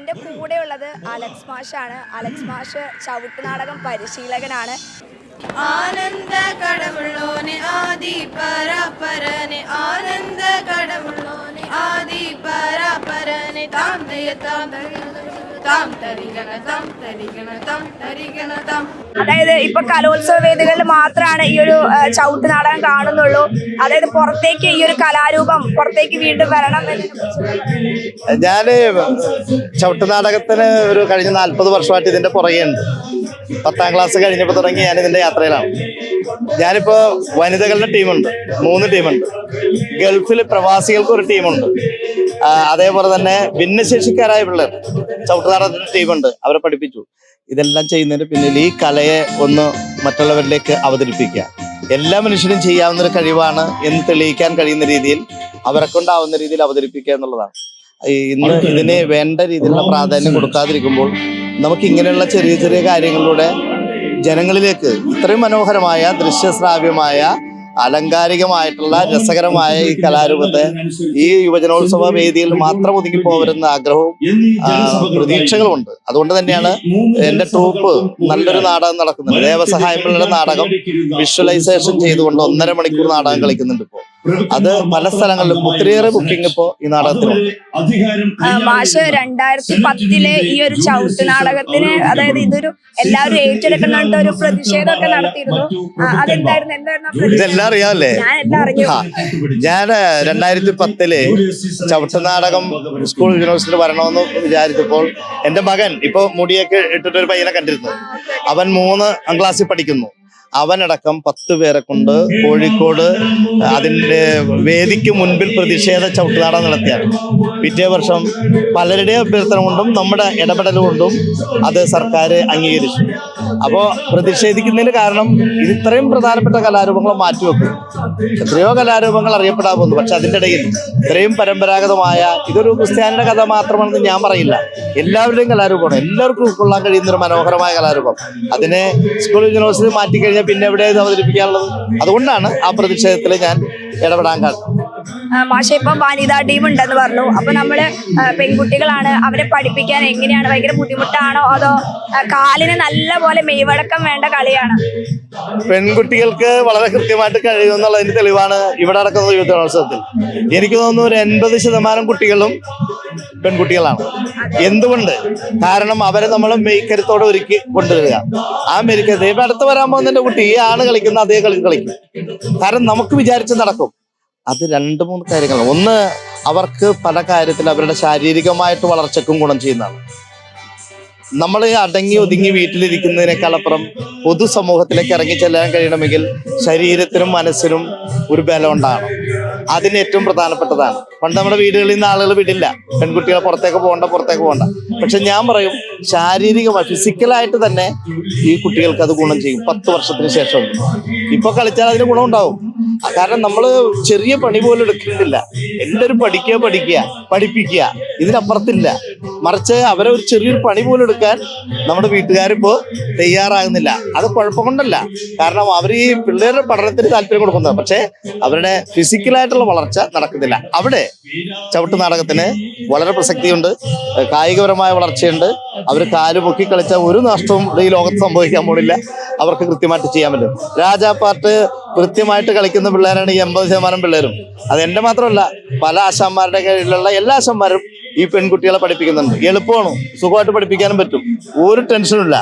എൻ്റെ കൂടെയുള്ളത് അലക്സ് മാഷാണ്. അലക്സ് മാഷ് ചവിട്ട് നാടകം പരിശീലകനാണ്. ആനന്ദ കടമുള്ളോനെ ആദി പരാപരനെ ആനന്ദ കടമുള്ളോനെ ആദി പരാപരനെ താം തയ താം താം തരികണ താം തരികണ താം തരികണ താം. അതായത് ഇപ്പൊ കലോത്സവ വേദികളിൽ മാത്രമാണ് ഈ ഒരു ചവിട്ട് നാടകം കാണുന്നുള്ളൂ. അതായത് പുറത്തേക്ക് ഈ ഒരു കലാരൂപം പുറത്തേക്ക് വീണ്ടും വരണം എന്ന് ഞാന് ചവിട്ട് നാടകത്തിന് ഒരു കഴിഞ്ഞ 40 വർഷമായിട്ട് ഇതിന്റെ പുറകെ ഉണ്ട്. 10ാം ക്ലാസ് കഴിഞ്ഞപ്പോൾ തുടങ്ങി ഞാൻ ഇതിന്റെ യാത്രയിലാണ്. ഞാനിപ്പോ വനിതകളുടെ ടീമുണ്ട്, 3 ടീമുണ്ട്. ഗൾഫിൽ പ്രവാസികൾക്ക് ഒരു ടീമുണ്ട്. അതേപോലെ തന്നെ ഭിന്നശേഷിക്കാരായ പിള്ളേർ ചവിട്ടുനാടകത്തിന്റെ ടീമുണ്ട്, അവരെ പഠിപ്പിച്ചു. ഇതെല്ലാം ചെയ്യുന്നതിന് പിന്നിൽ ഈ കലയെ ഒന്ന് മറ്റുള്ളവരിലേക്ക് അവതരിപ്പിക്കുക. എല്ലാ മനുഷ്യനും ചെയ്യാവുന്ന ഒരു കഴിവാണ് എന്ന് തെളിയിക്കാൻ കഴിയുന്ന രീതിയിൽ അവരെ കൊണ്ടാവുന്ന രീതിയിൽ അവതരിപ്പിക്കുക എന്നുള്ളതാണ്. ഇന്ന് ഇതിന് വേണ്ട രീതിയിലുള്ള പ്രാധാന്യം കൊടുക്കാതിരിക്കുമ്പോൾ നമുക്ക് ഇങ്ങനെയുള്ള ചെറിയ ചെറിയ കാര്യങ്ങളിലൂടെ ജനങ്ങളിലേക്ക് ഇത്രയും മനോഹരമായ ദൃശ്യശ്രാവ്യമായ അലങ്കാരികമായിട്ടുള്ള രസകരമായ ഈ കലാരൂപത്തെ ഈ യുവജനോത്സവ വേദിയിൽ മാത്രം ഒതുങ്ങി പോകരുന്ന ആഗ്രഹവും പ്രതീക്ഷകളുമുണ്ട്. അതുകൊണ്ട് തന്നെയാണ് എൻ്റെ ട്രൂപ്പ് നല്ലൊരു നാടകം നടക്കുന്നുണ്ട്. ദേവസഹായമുള്ള നാടകം വിഷ്വലൈസേഷൻ ചെയ്തുകൊണ്ട് 1.5 മണിക്കൂർ നാടകം കളിക്കുന്നുണ്ട്. ഇപ്പോൾ അത് പല സ്ഥലങ്ങളിലും ഒത്തിരിയേറെ ബുക്കിംഗ് ഇപ്പോ ഈ നാടകത്തിനുണ്ട്. മാഷ് 2010 ഈ ഒരു ചവിട്ട് നാടകത്തിന്, അതായത് ഇതൊരു എല്ലാവരും ഏറ്റെടുക്കുന്ന ഒരു പ്രതിഷേധമൊക്കെ നടത്തിയിരുന്നു. എന്തായിരുന്നു ഇതെല്ലാം അറിയാമല്ലേ? ഞാൻ 2010 ചവിട്ട് നാടകം സ്കൂൾ യൂണിവേഴ്സിറ്റി വരണമെന്ന് വിചാരിച്ചപ്പോൾ എൻ്റെ മകൻ ഇപ്പൊ മുടിയൊക്കെ ഇട്ടിട്ടൊരു പയ്യനെ കണ്ടിരുന്നു. അവൻ 3ാം ക്ലാസ്സിൽ പഠിക്കുന്നു. അവനടക്കം 10 പേരെ കൊണ്ട് കോഴിക്കോട് അതിൻ്റെ വേദിക്ക് മുൻപിൽ പ്രതിഷേധ ചവിട്ടുനാടകം നടത്തിയാണ്. പിറ്റേ വർഷം പലരുടെയും അഭ്യർത്ഥന കൊണ്ടും നമ്മുടെ ഇടപെടൽ കൊണ്ടും അത് സർക്കാർ അംഗീകരിച്ചു. അപ്പോൾ പ്രതിഷേധിക്കുന്നതിന് കാരണം ഇത് ഇത്രയും പ്രധാനപ്പെട്ട കലാരൂപങ്ങൾ മാറ്റിവെക്കും. എത്രയോ കലാരൂപങ്ങൾ അറിയപ്പെടാൻ പോകുന്നു. പക്ഷെ അതിൻ്റെ ഇടയിൽ ഇത്രയും പരമ്പരാഗതമായ ഇതൊരു ക്രിസ്ത്യാനിയുടെ കഥ മാത്രമാണെന്ന് ഞാൻ പറയില്ല. എല്ലാവരുടെയും കലാരൂപമാണ്, എല്ലാവർക്കും ഉൾക്കൊള്ളാൻ കഴിയുന്നൊരു മനോഹരമായ കലാരൂപം. അതിനെ സ്കൂൾ യൂണിവേഴ്സിറ്റി മാറ്റിക്കഴിഞ്ഞാൽ പിന്നെ എവിടെ ഇത് അവതരിപ്പിക്കാനുള്ളത്? അതുകൊണ്ടാണ് ആ പ്രതിഷേധത്തിൽ ഞാൻ ഇടപെടാൻ കാരണം. മാഷെ ഇപ്പം വനിതാ ടീം ഉണ്ടെന്ന് പറഞ്ഞു. അപ്പൊ നമ്മള് പെൺകുട്ടികളാണ്, അവരെ പഠിപ്പിക്കാൻ എങ്ങനെയാണ്? ഭയങ്കര ബുദ്ധിമുട്ടാണോ അതോ കാലിന് നല്ല പോലെ മെയ്വഴക്കം വേണ്ട കളിയാണ്? പെൺകുട്ടികൾക്ക് വളരെ കൃത്യമായിട്ട് കഴിയുമെന്നുള്ളതിന്റെ തെളിവാണ് ഇവിടെ നടക്കുന്ന യുവജനോത്സവത്തിൽ. എനിക്ക് തോന്നുന്നു ഒരു 80% കുട്ടികളും പെൺകുട്ടികളാണ്. എന്തുകൊണ്ട്? കാരണം അവരെ നമ്മൾ മെയ്ക്കരുത്തോടെ ഒരുക്കി കൊണ്ടുവരിക. ആ മെയ്ക്കരുത്ത് ഇപ്പൊ അടുത്ത് വരാൻ പോകുന്നതിന്റെ കുട്ടി ഈ ആണ് കളിക്കുന്ന അതേ കളിക്കും. കാരണം നമുക്ക് വിചാരിച്ച് നടക്കും. അത് 2-3 കാര്യങ്ങളാണ്. ഒന്ന്, അവർക്ക് പല കാര്യത്തിൽ അവരുടെ ശാരീരികമായിട്ട് വളർച്ചയ്ക്കും ഗുണം ചെയ്യുന്നതാണ്. നമ്മൾ അടങ്ങി ഒതുങ്ങി വീട്ടിലിരിക്കുന്നതിനേക്കാളപ്പുറം പൊതുസമൂഹത്തിലേക്ക് ഇറങ്ങി ചെല്ലാൻ കഴിയണമെങ്കിൽ ശരീരത്തിനും മനസ്സിനും ഒരു ബലം ഉണ്ടാകണം. അതിന് ഏറ്റവും പ്രധാനപ്പെട്ടതാണ്. പണ്ട് നമ്മുടെ വീടുകളിൽ നിന്ന് ആളുകൾ വിടില്ല, പെൺകുട്ടികളെ പുറത്തേക്ക് പോകണ്ട. പക്ഷെ ഞാൻ പറയും, ശാരീരികമായി ഫിസിക്കലായിട്ട് തന്നെ ഈ കുട്ടികൾക്ക് അത് ഗുണം ചെയ്യും. 10 വർഷത്തിന് ശേഷം ഇപ്പൊ കളിച്ചാൽ അതിന് ഗുണം ഉണ്ടാവും. കാരണം നമ്മൾ ചെറിയ പണി പോലും എടുക്കുന്നില്ല. എല്ലാവരും പഠിപ്പിക്കുക, ഇതിനപ്പുറത്തില്ല. മറിച്ച് അവരെ ഒരു ചെറിയൊരു പണി പോലും എടുക്കാൻ നമ്മുടെ വീട്ടുകാരിപ്പോ തയ്യാറാകുന്നില്ല. അത് കുഴപ്പം കൊണ്ടല്ല, കാരണം അവർ ഈ പിള്ളേരുടെ പഠനത്തിന് താല്പര്യം കൊടുക്കുന്നത്. പക്ഷെ അവരുടെ ഫിസിക്കലായിട്ടുള്ള വളർച്ച നടക്കുന്നില്ല. അവിടെ ചവിട്ട് നാടകത്തിന് വളരെ പ്രസക്തിയുണ്ട്, കായികപരമായ വളർച്ചയുണ്ട്. അവർ കാല് പൊക്കി കളിച്ചാൽ ഒരു നഷ്ടവും ഈ ലോകത്ത് സംഭവിക്കാൻ പോണില്ല. അവർക്ക് കൃത്യമായിട്ട് ചെയ്യാൻ പറ്റും. രാജാപ്പാട്ട് കൃത്യമായിട്ട് കളിക്കുന്ന പിള്ളേരാണ് ഈ 80% പിള്ളേരും. അത് എൻ്റെ മാത്രമല്ല, പല ആശാന്മാരുടെ കീഴിലുള്ള എല്ലാ ആശാന്മാരും ഈ പെൺകുട്ടികളെ പഠിപ്പിക്കുന്നുണ്ട്. എളുപ്പമാണ്, സുഖമായിട്ട് പഠിപ്പിക്കാനും പറ്റും, ഒരു ടെൻഷനും ഇല്ല.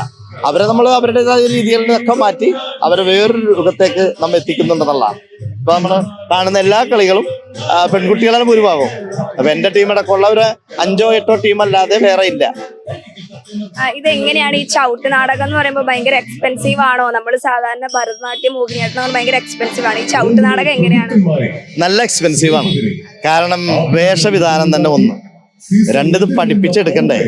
അവരെ നമ്മൾ അവരുടേതായ രീതികളിൽ നിന്നൊക്കെ മാറ്റി അവരെ വേറൊരു യുഗത്തേക്ക് നമ്മൾ എത്തിക്കുന്നുണ്ടെന്നുള്ളതാണ്. ഇപ്പൊ നമ്മൾ കാണുന്ന എല്ലാ കളികളും പെൺകുട്ടികളാണ് ഭൂരിഭാഗവും. അപ്പൊ എൻ്റെ ടീമടക്കമുള്ള ഒരു 5-8 ടീമല്ലാതെ വേറെ ഇല്ല. ഇതെങ്ങനെയാണ് ഈ ചവിട്ട് നാടകം എന്ന് പറയുമ്പോൾ ഭയങ്കര എക്സ്പെൻസീവ് ആണോ? നമ്മൾ സാധാരണ ഭരതനാട്യം, മോഹിനിയാട്ടം ഭയങ്കര എക്സ്പെൻസീവ് ആണ്. ഈ ചവിട്ട് നാടകം എങ്ങനെയാണ്? നല്ല എക്സ്പെൻസീവ് ആണ്. കാരണം വേഷവിധാനം തന്നെ 1, 2 ഇത് പഠിപ്പിച്ചെടുക്കണ്ടേ.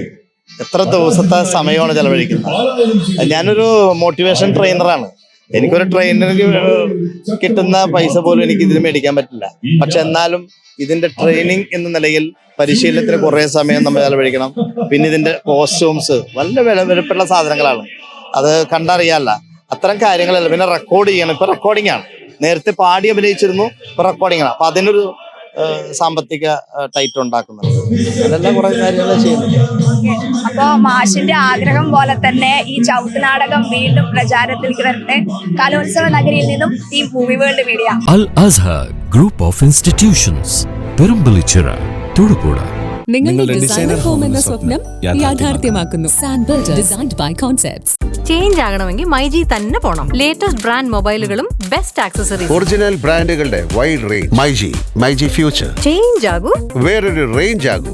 എത്ര ദിവസത്തെ സമയമാണ് ചെലവഴിക്കുന്നത്. ഞാനൊരു മോട്ടിവേഷൻ ട്രെയിനറാണ്. എനിക്കൊരു ട്രെയിനർക്ക് കിട്ടുന്ന പൈസ പോലും എനിക്ക് ഇതിന് മേടിക്കാൻ പറ്റില്ല. പക്ഷെ എന്നാലും ഇതിന്റെ ട്രെയിനിങ് എന്ന നിലയിൽ പരിശീലനത്തിന് കുറേ സമയം നമ്മൾ ചെലവഴിക്കണം. പിന്നെ ഇതിന്റെ കോസ്റ്റ്യൂംസ് വളരെ വിലപിടിപ്പുള്ള സാധനങ്ങളാണ്. അത് കണ്ടറിയാല്ല, അത്തരം കാര്യങ്ങളല്ല. പിന്നെ റെക്കോർഡ് ചെയ്യണം. ഇപ്പൊ റെക്കോർഡിംഗ് ആണ്. നേരത്തെ പാടി അഭിനയിച്ചിരുന്നു, ഇപ്പൊ റെക്കോർഡിംഗ് ആണ്. അപ്പൊ അതിനൊരു സാമ്പത്തിക ടൈറ്റ് ഉണ്ടാക്കുന്നുണ്ട്. അതെല്ലാം കുറെ കാര്യങ്ങൾ ചെയ്യുന്നുണ്ട്. അപ്പോ മാഷിന്റെ ആഗ്രഹം പോലെ തന്നെ ഈ ചവിട്ട് നാടകം വീണ്ടും പ്രചാരത്തിലേക്ക് വരട്ടെ. കലോത്സവ നഗരിയിൽ നിന്നും team movie world media. Al Azhar Group of Institutions, Perumpalichira, Thodupuzha. നിങ്ങളുടെ ഡിസൈനർ ഹോം എന്ന സ്വപ്നം യാഥാർത്ഥ്യമാക്കുന്നു. Sand builders, designed by concepts. Change ആകണമെങ്കിൽ മൈജി തന്നെ പോണം. ലേറ്റസ്റ്റ് ബ്രാൻഡ് മൊബൈലുകളും ബെസ്റ്റ് ആക്സസറീസ്, ഒറിജിനൽ ബ്രാൻഡുകളുടെ wide range. MyG future. Change ആകൂ, വേറൊരു റേഞ്ച് ആകൂ.